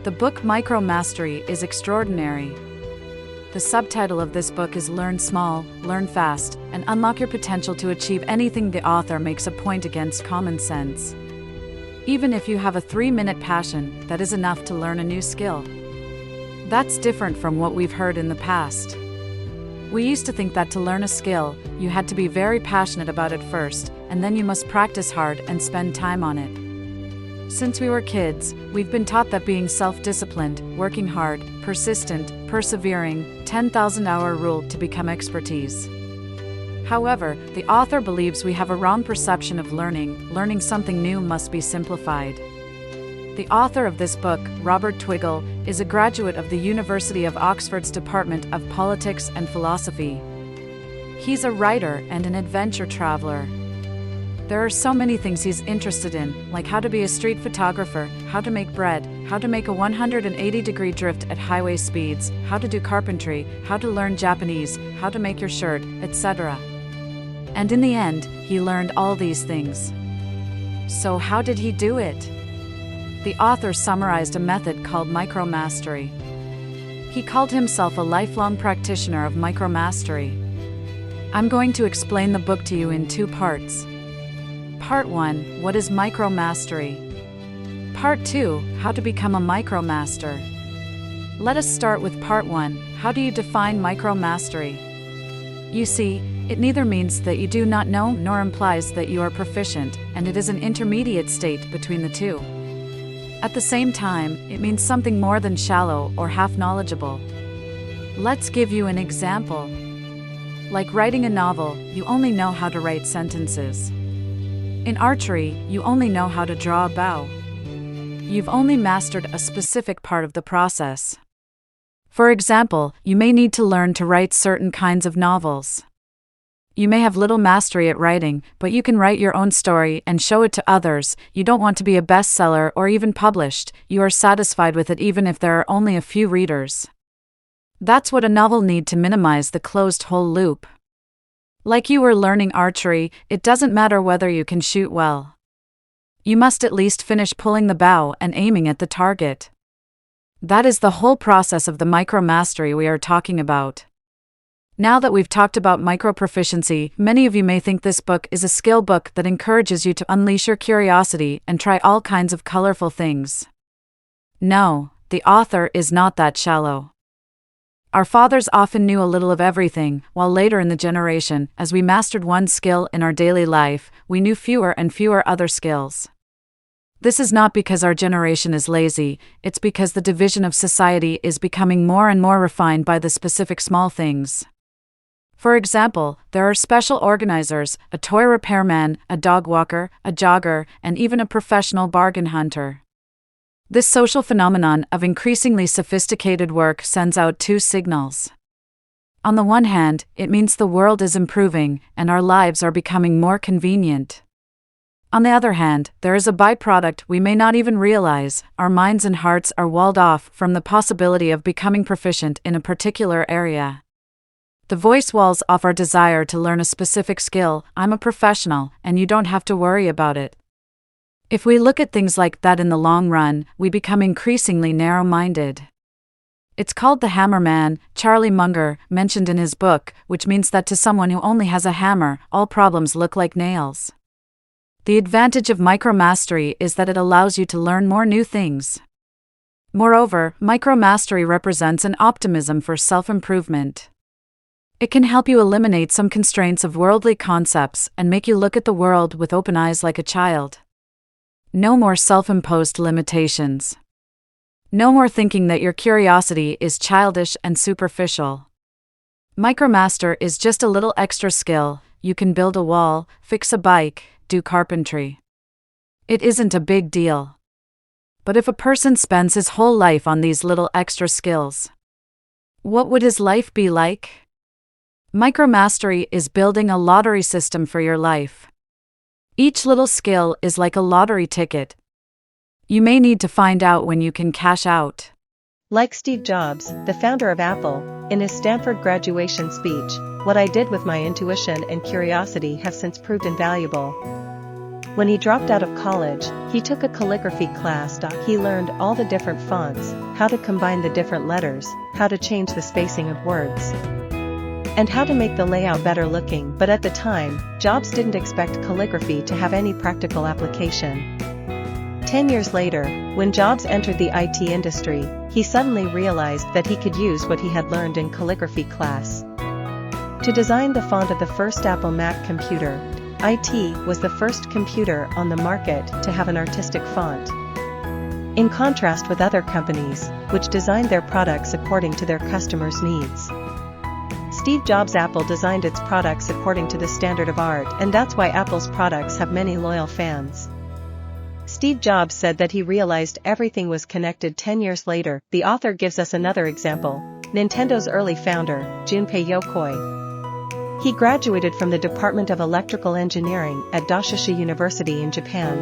The book Micromastery is extraordinary. The subtitle of this book is Learn Small, Learn Fast, and Unlock Your Potential to Achieve Anything. The author makes a point against common sense. Even if you have a 3-minute passion, that is enough to learn a new skill. That's different from what we've heard in the past. We used to think that to learn a skill, you had to be very passionate about it first, and then you must practice hard and spend time on it. Since we were kids, we've been taught that being self-disciplined, working hard, persistent, persevering, 10,000-hour rule to become expertise. However, the author believes we have a wrong perception of learning. Learning something new must be simplified. The author of this book, Robert Twiggle, is a graduate of the University of Oxford's Department of Politics and Philosophy. He's a writer and an adventure traveler. There are so many things he's interested in, like how to be a street photographer, how to make bread, how to make a 180-degree drift at highway speeds, how to do carpentry, how to learn Japanese, how to make your shirt, etc. And in the end, he learned all these things. So how did he do it? The author summarized a method called micromastery. He called himself a lifelong practitioner of micromastery. I'm going to explain the book to you in 2 parts. Part 1, what is micromastery? Part 2, how to become a micromaster. Let us start with Part 1, how do you define micromastery? You see, it neither means that you do not know nor implies that you are proficient, and it is an intermediate state between the two. At the same time, it means something more than shallow or half knowledgeable. Let's give you an example. Like writing a novel, you only know how to write sentences. In archery, you only know how to draw a bow. You've only mastered a specific part of the process. For example, you may need to learn to write certain kinds of novels. You may have little mastery at writing, but you can write your own story and show it to others. You don't want to be a bestseller or even published. You are satisfied with it even if there are only a few readers. That's what a novel needs to minimize the closed hole loop. Like you were learning archery, it doesn't matter whether you can shoot well. You must at least finish pulling the bow and aiming at the target. That is the whole process of the micromastery we are talking about. Now that we've talked about micro-proficiency, many of you may think this book is a skill book that encourages you to unleash your curiosity and try all kinds of colorful things. No, the author is not that shallow. Our fathers often knew a little of everything, while later in the generation, as we mastered one skill in our daily life, we knew fewer and fewer other skills. This is not because our generation is lazy, it's because the division of society is becoming more and more refined by the specific small things. For example, there are special organizers, a toy repairman, a dog walker, a jogger, and even a professional bargain hunter. This social phenomenon of increasingly sophisticated work sends out 2 signals. On the one hand, it means the world is improving and our lives are becoming more convenient. On the other hand, there is a byproduct we may not even realize. Our minds and hearts are walled off from the possibility of becoming proficient in a particular area. The voice walls off our desire to learn a specific skill. I'm a professional, and you don't have to worry about it. If we look at things like that in the long run, we become increasingly narrow-minded. It's called the hammer man, Charlie Munger mentioned in his book, which means that to someone who only has a hammer, all problems look like nails. The advantage of micromastery is that it allows you to learn more new things. Moreover, micromastery represents an optimism for self-improvement. It can help you eliminate some constraints of worldly concepts and make you look at the world with open eyes like a child. No more self-imposed limitations. No more thinking that your curiosity is childish and superficial. Micromaster is just a little extra skill. You can build a wall, fix a bike, do carpentry. It isn't a big deal. But if a person spends his whole life on these little extra skills, what would his life be like? Micromastery is building a lottery system for your life. Each little skill is like a lottery ticket. You may need to find out when you can cash out. Like Steve Jobs, the founder of Apple, in his Stanford graduation speech, what I did with my intuition and curiosity have since proved invaluable. When he dropped out of college, he took a calligraphy class. He learned all the different fonts, how to combine the different letters, how to change the spacing of words, and how to make the layout better looking. But at the time, Jobs didn't expect calligraphy to have any practical application. 10 years later, when Jobs entered the IT industry, he suddenly realized that he could use what he had learned in calligraphy class to design the font of the first Apple Mac computer. IT was the first computer on the market to have an artistic font, in contrast with other companies, which designed their products according to their customers' needs. Steve Jobs' Apple designed its products according to the standard of art, and that's why Apple's products have many loyal fans. Steve Jobs said that he realized everything was connected 10 years later. The author gives us another example: Nintendo's early founder, Junpei Yokoi. He graduated from the Department of Electrical Engineering at Doshisha University in Japan.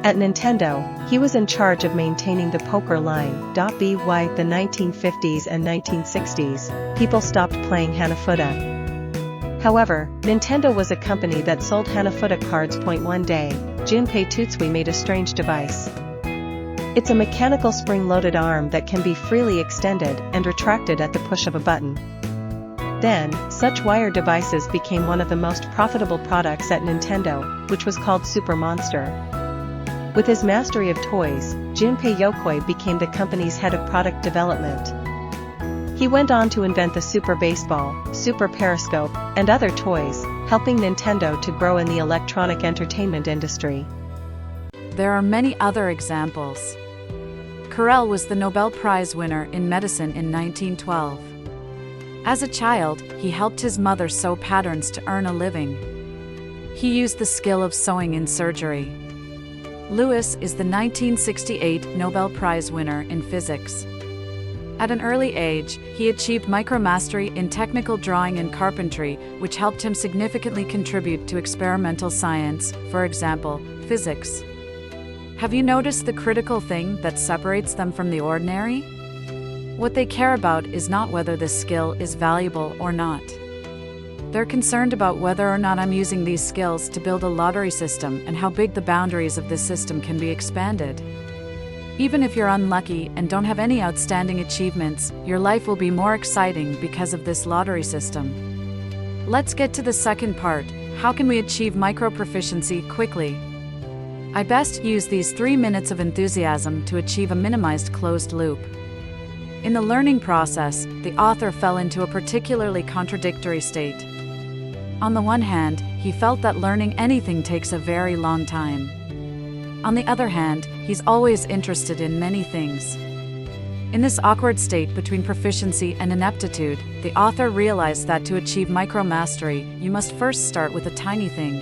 At Nintendo, he was in charge of maintaining the poker line. By the 1950s and 1960s, people stopped playing Hanafuda. However, Nintendo was a company that sold Hanafuda cards. One day, Junpei Tutsui made a strange device. It's a mechanical spring-loaded arm that can be freely extended and retracted at the push of a button. Then, such wire devices became one of the most profitable products at Nintendo, which was called Super Monster. With his mastery of toys, Junpei Yokoi became the company's head of product development. He went on to invent the Super Baseball, Super Periscope, and other toys, helping Nintendo to grow in the electronic entertainment industry. There are many other examples. Carrel was the Nobel Prize winner in medicine in 1912. As a child, he helped his mother sew patterns to earn a living. He used the skill of sewing in surgery. Lewis is the 1968 Nobel Prize winner in physics. At an early age, he achieved micromastery in technical drawing and carpentry, which helped him significantly contribute to experimental science, for example, physics. Have you noticed the critical thing that separates them from the ordinary? What they care about is not whether this skill is valuable or not. They're concerned about whether or not I'm using these skills to build a lottery system and how big the boundaries of this system can be expanded. Even if you're unlucky and don't have any outstanding achievements, your life will be more exciting because of this lottery system. Let's get to the second part: how can we achieve micro-proficiency quickly? I best use these 3 minutes of enthusiasm to achieve a minimized closed loop. In the learning process, the author fell into a particularly contradictory state. On the one hand, he felt that learning anything takes a very long time. On the other hand, he's always interested in many things. In this awkward state between proficiency and ineptitude, the author realized that to achieve micromastery, you must first start with a tiny thing.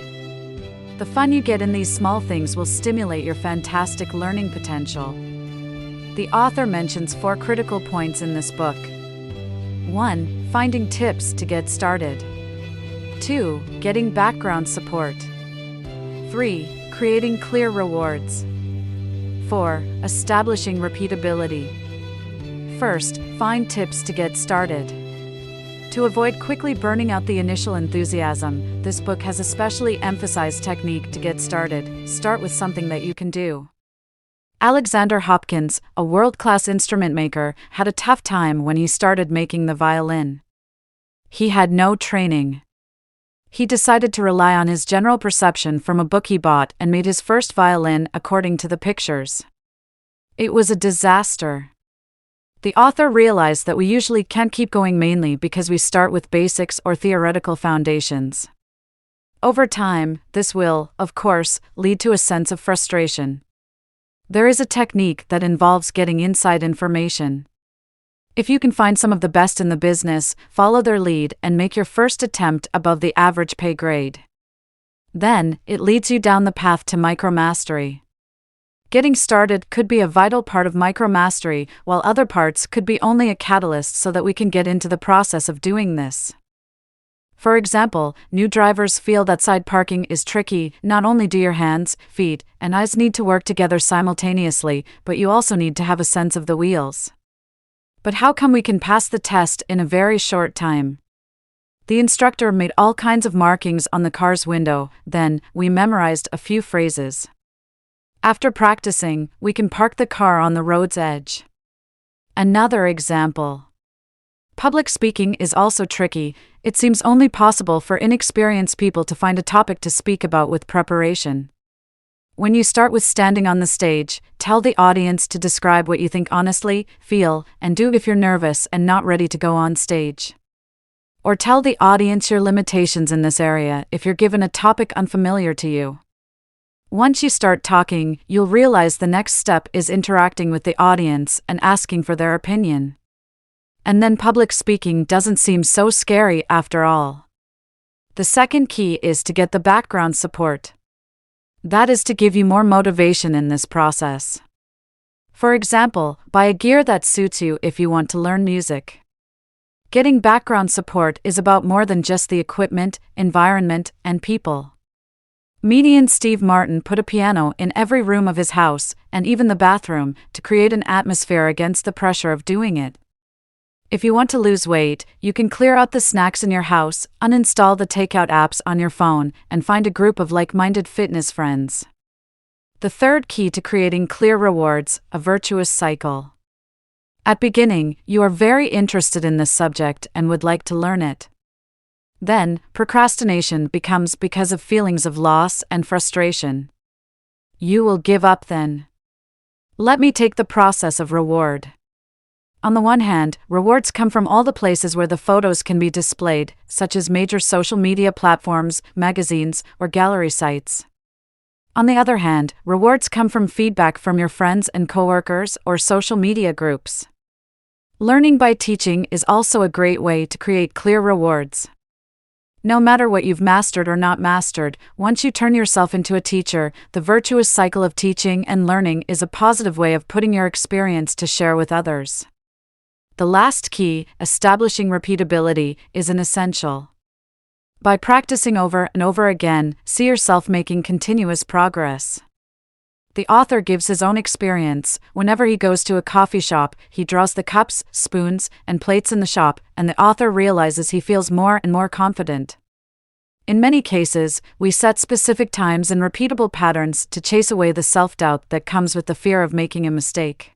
The fun you get in these small things will stimulate your fantastic learning potential. The author mentions 4 critical points in this book. 1. Finding tips to get started. 2. Getting background support. 3. Creating clear rewards. 4. Establishing repeatability. First, find tips to get started. To avoid quickly burning out the initial enthusiasm, this book has especially emphasized technique to get started. Start with something that you can do. Alexander Hopkins, a world-class instrument maker, had a tough time when he started making the violin. He had no training. He decided to rely on his general perception from a book he bought and made his first violin according to the pictures. It was a disaster. The author realized that we usually can't keep going mainly because we start with basics or theoretical foundations. Over time, this will, of course, lead to a sense of frustration. There is a technique that involves getting inside information. If you can find some of the best in the business, follow their lead and make your first attempt above the average pay grade. Then, it leads you down the path to micromastery. Getting started could be a vital part of micromastery, while other parts could be only a catalyst so that we can get into the process of doing this. For example, new drivers feel that side parking is tricky. Not only do your hands, feet, and eyes need to work together simultaneously, but you also need to have a sense of the wheels. But how come we can pass the test in a very short time? The instructor made all kinds of markings on the car's window, then, we memorized a few phrases. After practicing, we can park the car on the road's edge. Another example. Public speaking is also tricky. It seems only possible for inexperienced people to find a topic to speak about with preparation. When you start with standing on the stage, tell the audience to describe what you think honestly, feel, and do if you're nervous and not ready to go on stage. Or tell the audience your limitations in this area if you're given a topic unfamiliar to you. Once you start talking, you'll realize the next step is interacting with the audience and asking for their opinion. And then public speaking doesn't seem so scary after all. The second key is to get the background support. That is to give you more motivation in this process. For example, buy a gear that suits you if you want to learn music. Getting background support is about more than just the equipment, environment, and people. Comedian Steve Martin put a piano in every room of his house, and even the bathroom, to create an atmosphere against the pressure of doing it. If you want to lose weight, you can clear out the snacks in your house, uninstall the takeout apps on your phone, and find a group of like-minded fitness friends. The third key to creating clear rewards, a virtuous cycle. At beginning, you are very interested in this subject and would like to learn it. Then, procrastination becomes because of feelings of loss and frustration. You will give up then. Let me take the process of reward. On the one hand, rewards come from all the places where the photos can be displayed, such as major social media platforms, magazines, or gallery sites. On the other hand, rewards come from feedback from your friends and coworkers or social media groups. Learning by teaching is also a great way to create clear rewards. No matter what you've mastered or not mastered, once you turn yourself into a teacher, the virtuous cycle of teaching and learning is a positive way of putting your experience to share with others. The last key, establishing repeatability, is an essential. By practicing over and over again, see yourself making continuous progress. The author gives his own experience. Whenever he goes to a coffee shop, he draws the cups, spoons, and plates in the shop, and the author realizes he feels more and more confident. In many cases, we set specific times and repeatable patterns to chase away the self-doubt that comes with the fear of making a mistake.